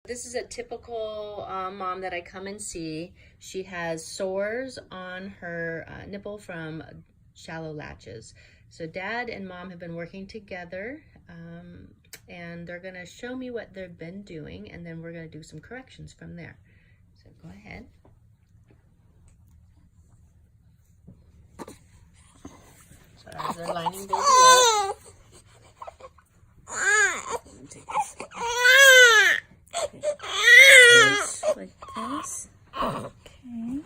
This is a typical mom that I come and see. She has sores on her nipple from shallow latches. So dad and mom have been working together and they're gonna show me what they've been doing, and then we're gonna do some corrections from there. So go ahead. So as they're lining baby up. Take this. Like this. Okay.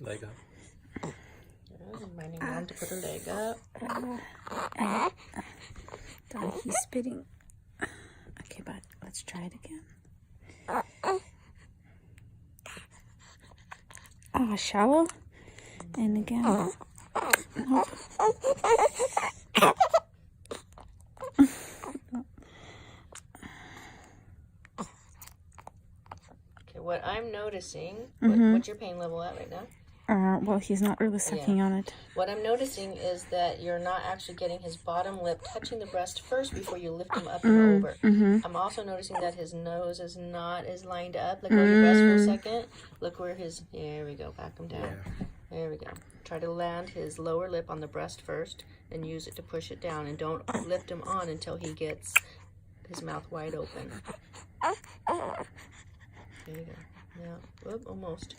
Leg up. Reminding mom to put her leg up. He's spitting. Okay, but let's try it again. Shallow. And again. Nope. Okay, what I'm noticing, what's your pain level at right now? Well, he's not really sucking on it. What I'm noticing is that you're not actually getting his bottom lip touching the breast first before you lift him up and over. I'm also noticing that his nose is not as lined up. Look over your breast for a second. Look where his, there we go, back him down. Yeah. There we go. Try to land his lower lip on the breast first and use it to push it down, and don't lift him on until he gets his mouth wide open. There you go. Yeah, whoop, almost.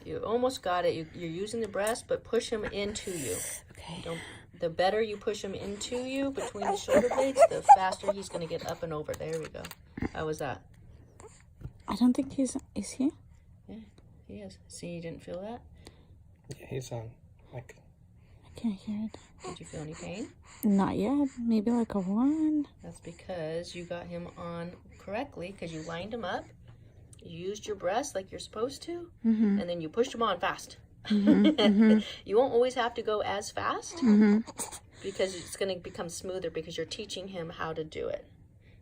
You almost got it. You're using the breast, but push him into you. Okay. The better you push him into you between the shoulder blades, the faster he's going to get up and over. There we go. How was that? I don't think is he? Yeah, he is. See, you didn't feel that? Yeah, he's on. Like, I can't hear it. Did you feel any pain? Not yet. Maybe like a 1. That's because you got him on correctly, because you lined him up. You used your breast like you're supposed to, and then you pushed him on fast. You won't always have to go as fast because it's going to become smoother because you're teaching him how to do it.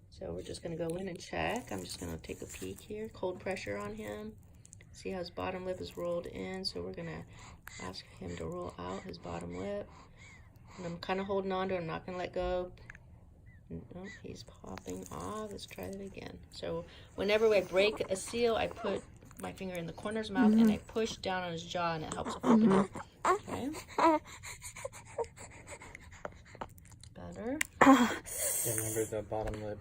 So we're just going to go in and check. I'm just going to take a peek here. Cold pressure on him. See how his bottom lip is rolled in. So we're going to ask him to roll out his bottom lip. And I'm kind of holding on to him. I'm not going to let go. Oh, he's popping off. Let's try it again. So whenever I break a seal, I put my finger in the corner of his mouth and I push down on his jaw, and it helps open it. Okay. Better. yeah, remember the bottom lip.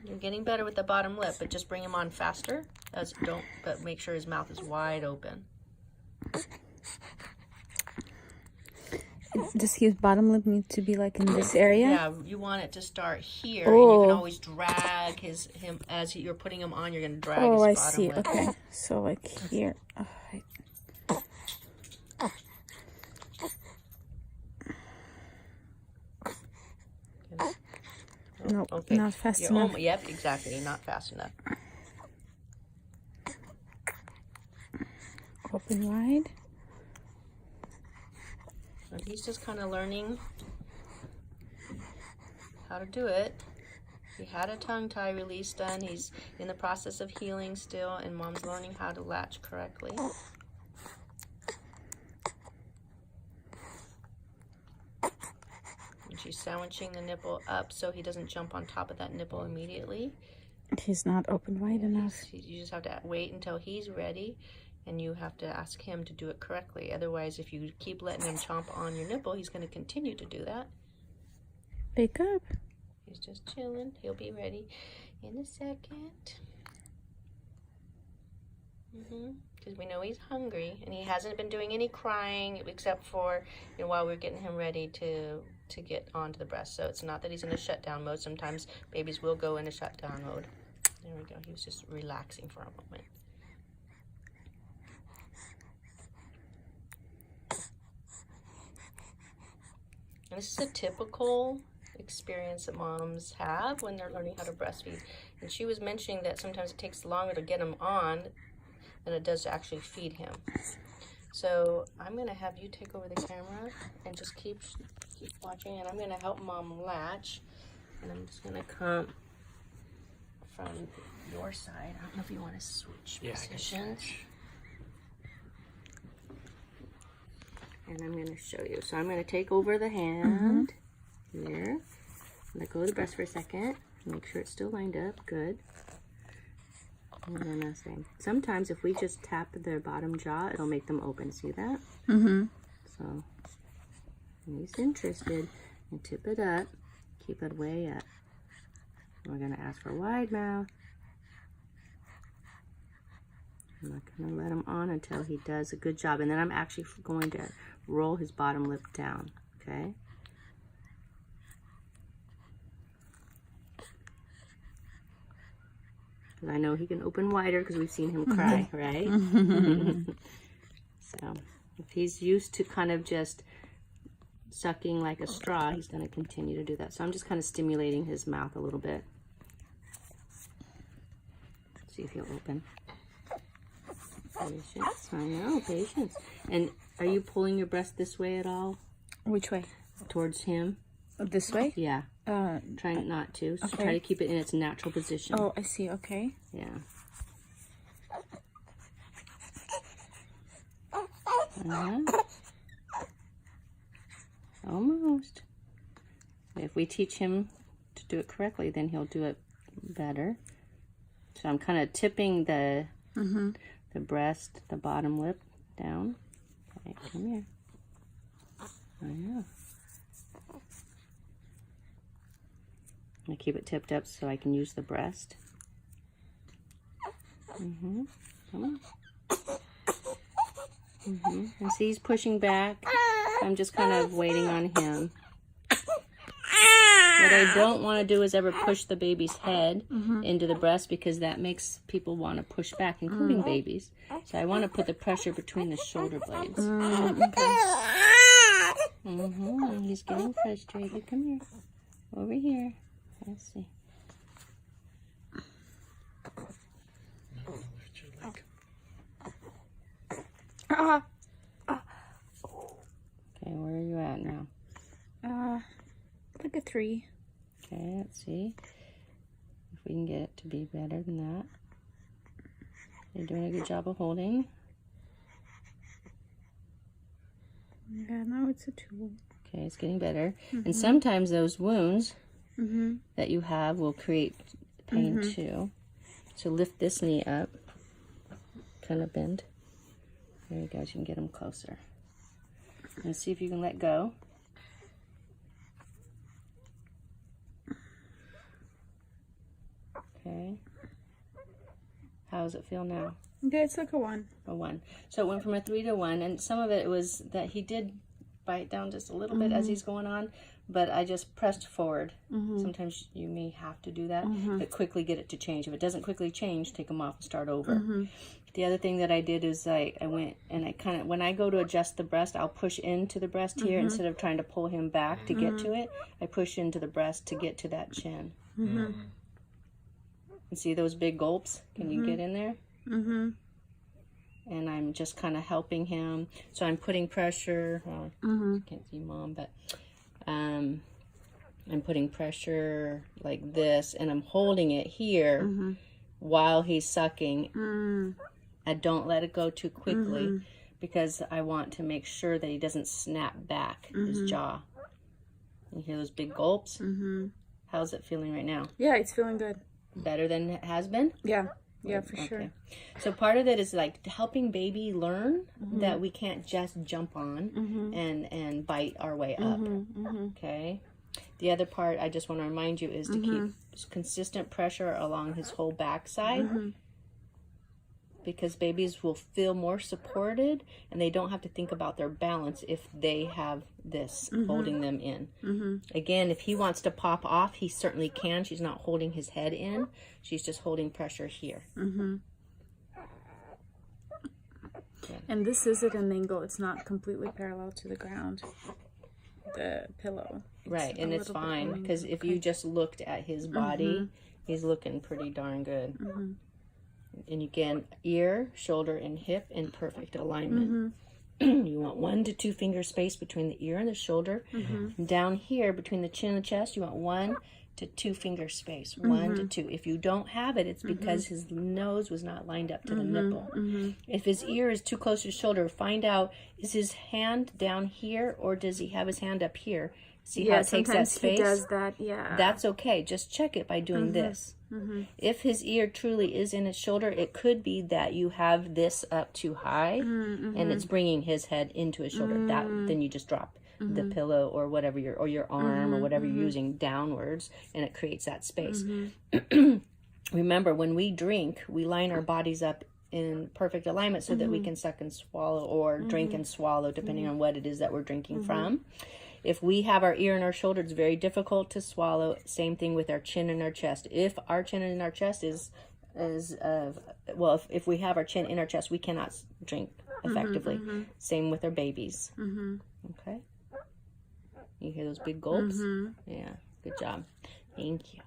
You're getting better with the bottom lip, but just bring him on faster. But make sure his mouth is wide open. Does his bottom lip need to be like in this area? Yeah, you want it to start here. And you can always drag him as you're putting him on. You're going to drag his bottom I see. lip. Okay, so like here. Nope, okay. Not fast enough. Yep, exactly. You're not fast enough. Open wide. And he's just kind of learning how to do it. He had a tongue tie release done. He's in the process of healing still, and mom's learning how to latch correctly. And she's sandwiching the nipple up so he doesn't jump on top of that nipple immediately. He's not open wide enough. You just have to wait until he's ready, and you have to ask him to do it correctly. Otherwise, if you keep letting him chomp on your nipple, he's going to continue to do that. Wake up. He's just chilling. He'll be ready in a second. Because we know he's hungry, and he hasn't been doing any crying except for while we're getting him ready to get onto the breast. So it's not that he's in a shutdown mode. Sometimes babies will go in a shutdown mode. There we go. He was just relaxing for a moment. And this is a typical experience that moms have when they're learning how to breastfeed. And she was mentioning that sometimes it takes longer to get him on than it does to actually feed him. So I'm going to have you take over the camera and just keep watching, and I'm going to help mom latch. And I'm just going to come from your side. I don't know if you want to switch positions. And I'm going to show you. So I'm going to take over the hand here. Let go of the breast for a second. Make sure it's still lined up. Good. And then I say, sometimes if we just tap their bottom jaw, it'll make them open. See that? So when he's interested, and tip it up. Keep it way up. We're going to ask for wide mouth. I'm not going to let him on until he does a good job. And then I'm actually going to roll his bottom lip down. Okay? I know he can open wider because we've seen him cry, right? So if he's used to kind of just sucking like a straw, he's going to continue to do that. So I'm just kind of stimulating his mouth a little bit. See if he'll open. Patience. I know, patience. And are you pulling your breast this way at all? Which way? Towards him? This way? Yeah. Trying not to. So okay. Try to keep it in its natural position. Oh, I see. Okay. Yeah. Almost. If we teach him to do it correctly, then he'll do it better. So I'm kind of tipping the breast, the bottom lip down. Okay, come here. I know. I'm going to keep it tipped up so I can use the breast. Come on. And see, he's pushing back. I'm just kind of waiting on him. What I don't want to do is ever push the baby's head into the breast because that makes people want to push back, including babies. So I want to put the pressure between the shoulder blades. He's getting frustrated. Come here. Over here. Let's see. Okay, where are you at now? Like a 3. Okay, let's see if we can get it to be better than that. You're doing a good job of holding. Yeah, now it's a 2. Okay, it's getting better. And sometimes those wounds that you have will create pain too. So lift this knee up, kind of bend. There you go, you can get them closer. And see if you can let go. Okay. How does it feel now? Yeah, it's like a 1. A 1. So it went from a 3 to 1, and some of it was that he did bite down just a little bit as he's going on, but I just pressed forward. Sometimes you may have to do that, but quickly get it to change. If it doesn't quickly change, take them off and start over. The other thing that I did is I went and I kind of, when I go to adjust the breast, I'll push into the breast here instead of trying to pull him back to get to it. I push into the breast to get to that chin. And see those big gulps? Can you get in there? And I'm just kind of helping him. So I'm putting pressure. Well, can't see Mom, but I'm putting pressure like this, and I'm holding it here while he's sucking. I don't let it go too quickly because I want to make sure that he doesn't snap back his jaw. You hear those big gulps? How's it feeling right now? Yeah, it's feeling good. Better than it has been? Yeah. Yeah, for sure. So part of it is like helping baby learn that we can't just jump on and bite our way up. Okay. The other part I just want to remind you is to keep consistent pressure along his whole backside, because babies will feel more supported and they don't have to think about their balance if they have this holding them in. Again, if he wants to pop off, he certainly can. She's not holding his head in. She's just holding pressure here. And this is at an angle. It's not completely parallel to the ground, the pillow. Right, and it's fine because if you just looked at his body, he's looking pretty darn good. And you can ear, shoulder, and hip in perfect alignment. You want 1 to 2 finger space between the ear and the shoulder. Down here between the chin and the chest, you want 1 to 2 finger space, 1 to 2. If you don't have it, it's because his nose was not lined up to the nipple. If his ear is too close to his shoulder, find out, is his hand down here or does he have his hand up here? See how it takes that space? He does that, yeah. That's okay. Just check it by doing this. If his ear truly is in his shoulder, it could be that you have this up too high and it's bringing his head into his shoulder. Then you just drop the pillow or whatever your arm or whatever you're using downwards, and it creates that space. Remember, when we drink, we line our bodies up in perfect alignment so that we can suck and swallow or drink and swallow, depending on what it is that we're drinking from. If we have our ear in our shoulder, it's very difficult to swallow. Same thing with our chin and our chest. If our chin in our chest if we have our chin in our chest, we cannot drink effectively. Same with our babies. Okay. You hear those big gulps? Yeah. Good job. Thank you.